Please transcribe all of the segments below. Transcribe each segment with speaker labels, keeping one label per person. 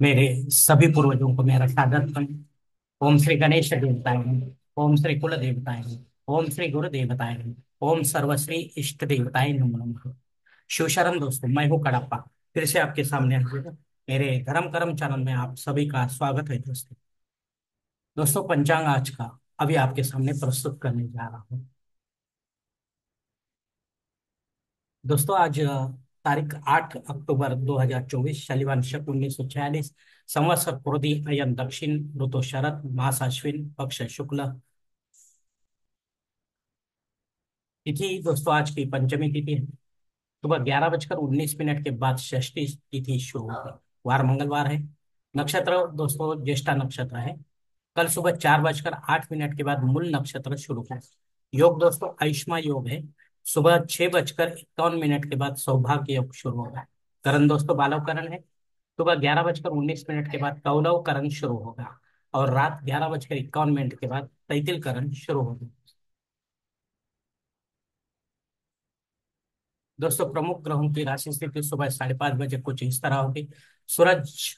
Speaker 1: मेरे सभी पूर्वजों को मेरा सादर ओम श्री गणेश देवताय नमः। ओम श्री कुल देवताय नमः। ओम श्री गुरु देवताय नमः। ओम सर्वश्री इष्ट देवताय नमो नमः। शिव शरण दोस्तों, मैं हूँ कड़प्पा। फिर से आपके सामने हाजिर हूँ। मेरे धर्म कर्म चैनल में आप सभी का स्वागत है दोस्तों। दोस्तों, पंचांग आज का अभी आपके सामने प्रस्तुत करने जा रहा हूँ। दोस्तों, आज तारीख 8 अक्टूबर 2024, शनिवार शक 1946, संवत्सर क्रोधी अयन दक्षिण, ऋतु शरद, मास अश्विन, पक्ष शुक्ल। तिथि दोस्तों आज की पंचमी तिथि है। सुबह 11 बजकर 19 मिनट के बाद षष्ठी तिथि शुरू होगी। वार मंगलवार है। नक्षत्र दोस्तों ज्येष्ठा नक्षत्र है। कल सुबह 4 बजकर 8 मिनट के बाद मूल नक्षत्र शुरू होगा। योग दोस्तों आयुष्मा योग है। सुबह 6 बजकर 51 मिनट के बाद सौभाग्य योग शुरू होगा। करण दोस्तों बालव करण है। सुबह 11 बजकर 19 मिनट के बाद कौलव करण शुरू होगा। और रात 11 बजकर 51 मिनट के बाद तैतिल करण शुरू होगा। दोस्तों, प्रमुख ग्रहों की राशि स्थिति सुबह 5:30 बजे कुछ इस तरह होगी। सूरज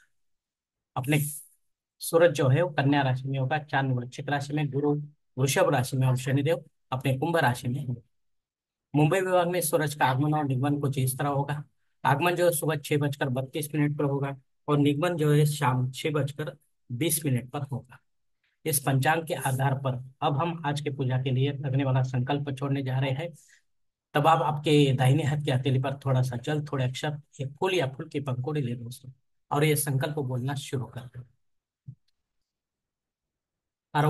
Speaker 1: अपने सूरज जो है वो कन्या राशि में होगा, चांद वृश्चिक राशि में, गुरु वृषभ राशि में और शनिदेव अपने कुंभ राशि में होंगे। मुंबई विभाग में सूरज का आगमन और निगमन कुछ इस तरह होगा। आगमन जो है सुबह 6 बजकर 32 मिनट पर होगा। और निगमन जो है शाम 6 बजकर 20 मिनट पर होगा। इस पंचांग के आधार पर अब हम आज के पूजा के लिए लगने वाला संकल्प छोड़ने जा रहे हैं। तब आप आपके दाहिने हाथ की हथेली पर थोड़ा सा जल, थोड़े अक्षर, एक फूल या फूल की पंखुड़ी ले दोस्तों, और ये संकल्प बोलना शुरू कर दो। हर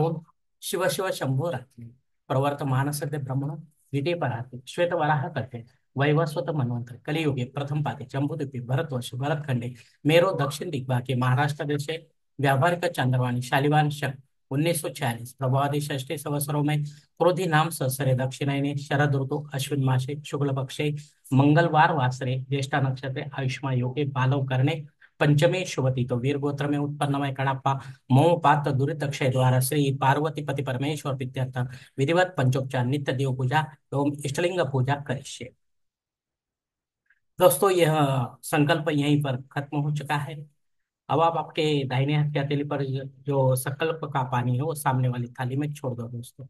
Speaker 1: शिव शिव शंभो रात्रि प्रवर्तमान सद्य ब्रह्मण द्वितीय पराते श्वेत वराह करते वैवस्वत मनवंतर कलियुगे प्रथम पाते जम्बूद्वीपे भरतवर्ष भरतखंडे मेरो दक्षिण दिग्भागे महाराष्ट्र देशे व्यावहारिक चंद्रवाणी शालिवान शक 1946 प्रभावादि षष्ठी संवत्सरों में क्रोधी नाम संवत्सरे दक्षिणायने शरद ऋतु अश्विन मासे शुक्ल पक्षे मंगलवार वासरे ज्येष्ठा नक्षत्रे आयुष्मा योगे बालव करने पंचमे शुभति तो वीर गोत्र में उत्पन्न मैं कड़प्पा मोह पात दुरित क्षय द्वारा श्री पार्वती पति परमेश्वर प्रीत्यर्थ विधिवत पंचोपचार नित्य देव पूजा एवं इष्टलिंग पूजा करिष्ये। दोस्तों, यह संकल्प यहीं पर खत्म हो चुका है। अब आप आपके दाहिने हाथ की हथेली पर जो संकल्प का पानी है वो सामने वाली थाली में छोड़ दो दोस्तों।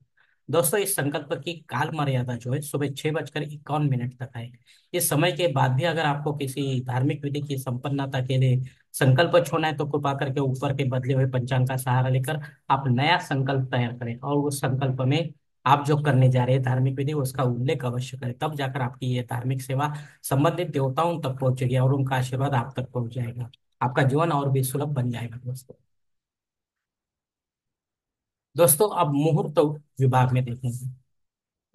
Speaker 1: दोस्तों, इस संकल्प की काल मर्यादा जो है सुबह 6 बजकर 51 मिनट तक है। इस समय के बाद भी अगर आपको किसी धार्मिक विधि की संपन्नता के लिए संकल्प छोड़ना है तो कृपा करके ऊपर के बदले हुए पंचांग का सहारा लेकर आप नया संकल्प तैयार करें और उस संकल्प में आप जो करने जा रहे हैं धार्मिक विधि उसका उल्लेख अवश्य करें। तब जाकर आपकी ये धार्मिक सेवा संबंधित देवताओं तक पहुंचेगी और उनका आशीर्वाद आप तक पहुंच जाएगा। आपका जीवन और भी सुलभ बन जाएगा दोस्तों। दोस्तों, अब मुहूर्त विभाग में देखेंगे।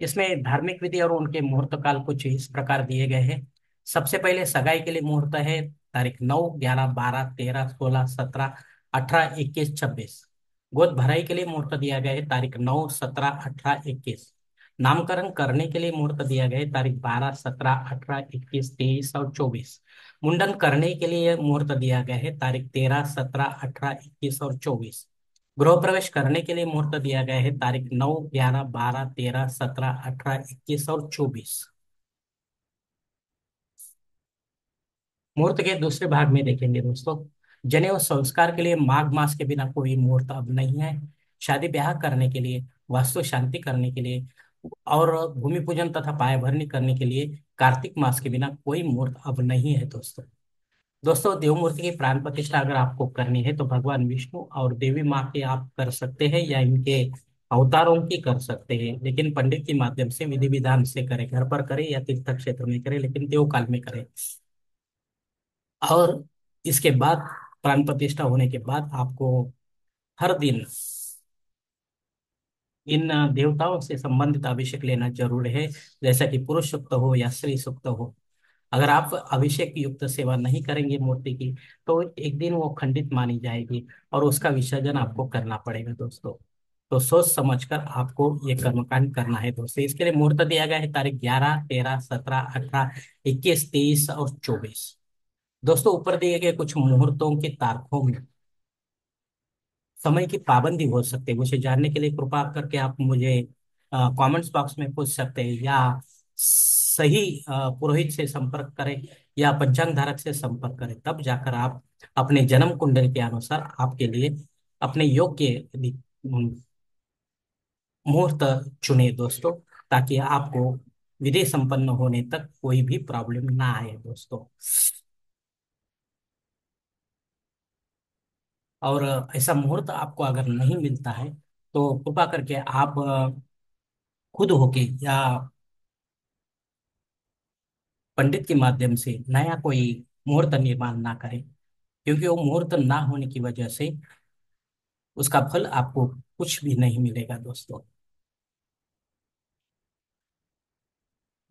Speaker 1: इसमें धार्मिक विधि और उनके मुहूर्त काल कुछ इस प्रकार दिए गए हैं। सबसे पहले सगाई के लिए मुहूर्त है तारीख 9, 11, 12, 13, 16, 18, 21, 26। गोद भराई के लिए मुहूर्त दिया गया है तारीख 9, 17, 18, 21। नामकरण करने के लिए मुहूर्त दिया गया है तारीख 12, 17, 18, 21, 23 और 24। मुंडन करने के लिए मुहूर्त दिया गया है तारीख 13, 17, 18, 21 और 24। गृह प्रवेश करने के लिए मुहूर्त दिया गया है तारीख 9, 11, 12, 13, 17, 18, 21 और 24। मुहूर्त के दूसरे भाग में देखेंगे दोस्तों। जनेऊ संस्कार के लिए माघ मास के बिना कोई मुहूर्त अब नहीं है। शादी ब्याह करने के लिए, वास्तु शांति करने के लिए और भूमि पूजन तथा पाया भरनी करने के लिए कार्तिक मास के बिना कोई मुहूर्त अब नहीं है दोस्तों। दोस्तों, देव मूर्ति की प्राण प्रतिष्ठा अगर आपको करनी है तो भगवान विष्णु और देवी माँ की आप कर सकते हैं या इनके अवतारों की कर सकते हैं, लेकिन पंडित के माध्यम से विधि विधान से करें, घर पर करें या तीर्थ क्षेत्र में करें, लेकिन देव काल में करें। और इसके बाद प्राण प्रतिष्ठा होने के बाद आपको हर दिन इन देवताओं से संबंधित अभिषेक लेना जरूरी है, जैसा कि पुरुष सूक्त हो या स्त्री सूक्त हो। अगर आप अभिषेक युक्त सेवा नहीं करेंगे मूर्ति की तो एक दिन वो खंडित मानी जाएगी और उसका विसर्जन आपको करना पड़ेगा दोस्तों। तो सोच समझकर आपको ये कर्मकांड करना है दोस्तों। इसके लिए मुहूर्त दिया गया है तारीख 11, 13, 17, 18, 21, 23 और 24। दोस्तों, ऊपर दिए गए कुछ मुहूर्तों के तारखों में समय की पाबंदी हो सकती है। मुझे जानने के लिए कृपा करके आप मुझे कमेंट्स बॉक्स में पूछ सकते हैं या सही पुरोहित से संपर्क करें या पंचांग धारक से संपर्क करें, तब जाकर आप अपने जन्म कुंडल के अनुसार आपके लिए अपने योग्य मुहूर्त चुने दोस्तों, ताकि आपको विधि संपन्न होने तक कोई भी प्रॉब्लम ना आए दोस्तों। और ऐसा मुहूर्त आपको अगर नहीं मिलता है तो कृपा करके आप खुद होके या पंडित के माध्यम से नया कोई मुहूर्त निर्माण ना करें, क्योंकि वो मुहूर्त ना होने की वजह से उसका फल आपको कुछ भी नहीं मिलेगा दोस्तों।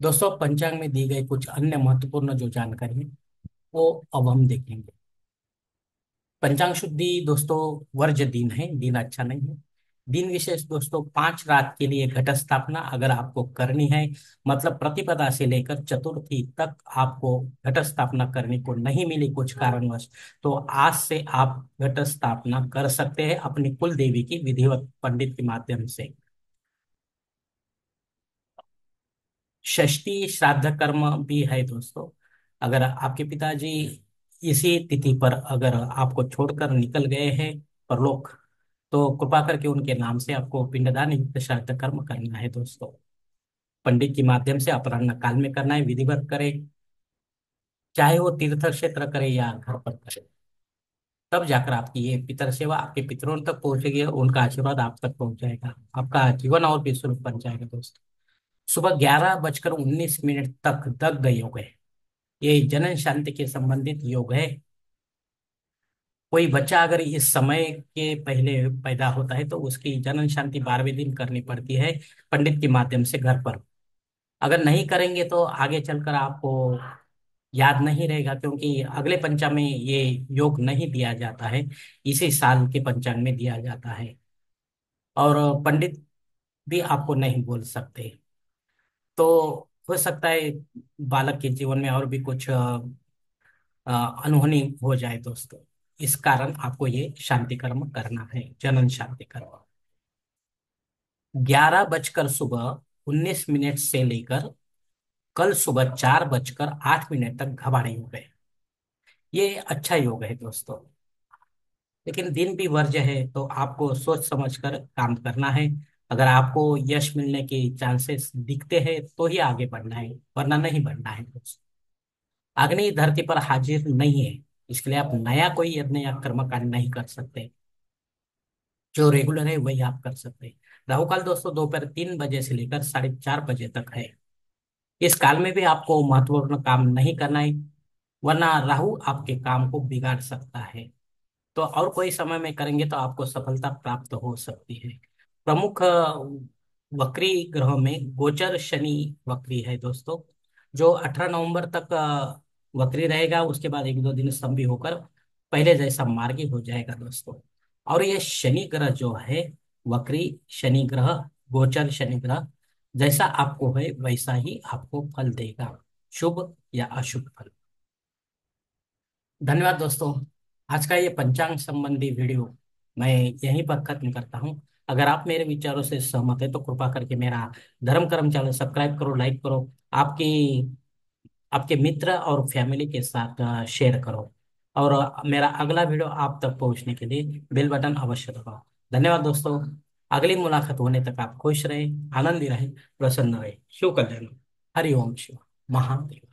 Speaker 1: दोस्तों, पंचांग में दी गई कुछ अन्य महत्वपूर्ण जो जानकारी है वो अब हम देखेंगे। पंचांग शुद्धि दोस्तों वर्ज दिन है, दिन अच्छा नहीं है। दिन विशेष दोस्तों 5 रात के लिए घट स्थापना अगर आपको करनी है, मतलब प्रतिपदा से लेकर चतुर्थी तक आपको घट स्थापना करने को नहीं मिली कुछ कारणवश, तो आज से आप घट स्थापना कर सकते हैं अपनी कुल देवी की विधिवत पंडित के माध्यम से। षष्ठी श्राद्ध कर्म भी है दोस्तों। अगर आपके पिताजी इसी तिथि पर अगर आपको छोड़कर निकल गए हैं परलोक, तो कृपा करके उनके नाम से आपको पिंडदान युक्त श्राद्ध कर्म करना है दोस्तों। पंडित के माध्यम से अपराह्न काल में करना है, विधिवत करें, चाहे वो तीर्थ क्षेत्र करे या घर पर करे। तब जाकर आपकी ये पितर सेवा आपके पितरों तक पहुंचेगी और उनका आशीर्वाद आप तक पहुंच जाएगा, आपका जीवन और भी सुख बन जाएगा दोस्तों। सुबह 11:19 तक दग्ध योग है। ये जनन शांति के संबंधित योग है। कोई बच्चा अगर इस समय के पहले पैदा होता है तो उसकी जनन शांति 12वें दिन करनी पड़ती है पंडित के माध्यम से घर पर। अगर नहीं करेंगे तो आगे चलकर आपको याद नहीं रहेगा, क्योंकि अगले पंचांग में ये योग नहीं दिया जाता है, इसी साल के पंचांग में दिया जाता है। और पंडित भी आपको नहीं बोल सकते। तो हो सकता है बालक के जीवन में और भी कुछ अनहोनी हो जाए दोस्तों। इस कारण आपको ये शांति कर्म करना है, जनन शांति कर्म। 11:19 से लेकर कल सुबह 4:08 तक घबाड़े योग है। ये अच्छा योग है दोस्तों, लेकिन दिन भी वर्ज्य है, तो आपको सोच समझ कर काम करना है। अगर आपको यश मिलने के चांसेस दिखते हैं तो ही आगे बढ़ना है, वरना नहीं बढ़ना है दोस्तों। अग्नि धरती पर हाजिर नहीं है, इसके लिए आप नया कोई यज्ञ या कर्मकांड नहीं कर सकते। जो रेगुलर है वही आप कर सकते हैं। राहु काल दोस्तों दोपहर 3 बजे से लेकर 4:30 बजे तक है। इस काल में भी आपको महत्वपूर्ण काम नहीं करना है, वरना राहु आपके काम को बिगाड़ सकता है। तो और कोई समय में करेंगे तो आपको सफलता प्राप्त हो सकती है। प्रमुख वक्री ग्रह में गोचर शनि वक्री है दोस्तों, जो 18 नवंबर तक वक्री रहेगा। उसके बाद 1-2 दिन स्तंभी होकर पहले जैसा मार्गी हो जाएगा दोस्तों। और ये शनि ग्रह जो है, वक्री शनि ग्रह, गोचर शनि ग्रह, जैसा आपको है वैसा ही आपको फल देगा, शुभ या अशुभ फल। धन्यवाद दोस्तों। आज का ये पंचांग संबंधी वीडियो मैं यहीं पर खत्म करता हूँ। अगर आप मेरे विचारों से सहमत है तो कृपा करके मेरा धर्म कर्म चैनल सब्सक्राइब करो, लाइक करो, आपकी आपके मित्र और फैमिली के साथ शेयर करो। और मेरा अगला वीडियो आप तक पहुंचने के लिए बेल बटन अवश्य दबाओ। धन्यवाद दोस्तों। अगली मुलाकात होने तक आप खुश रहे, आनंदी रहे, प्रसन्न रहे, शिव कल्याण। हरि ओम शिव महादेव।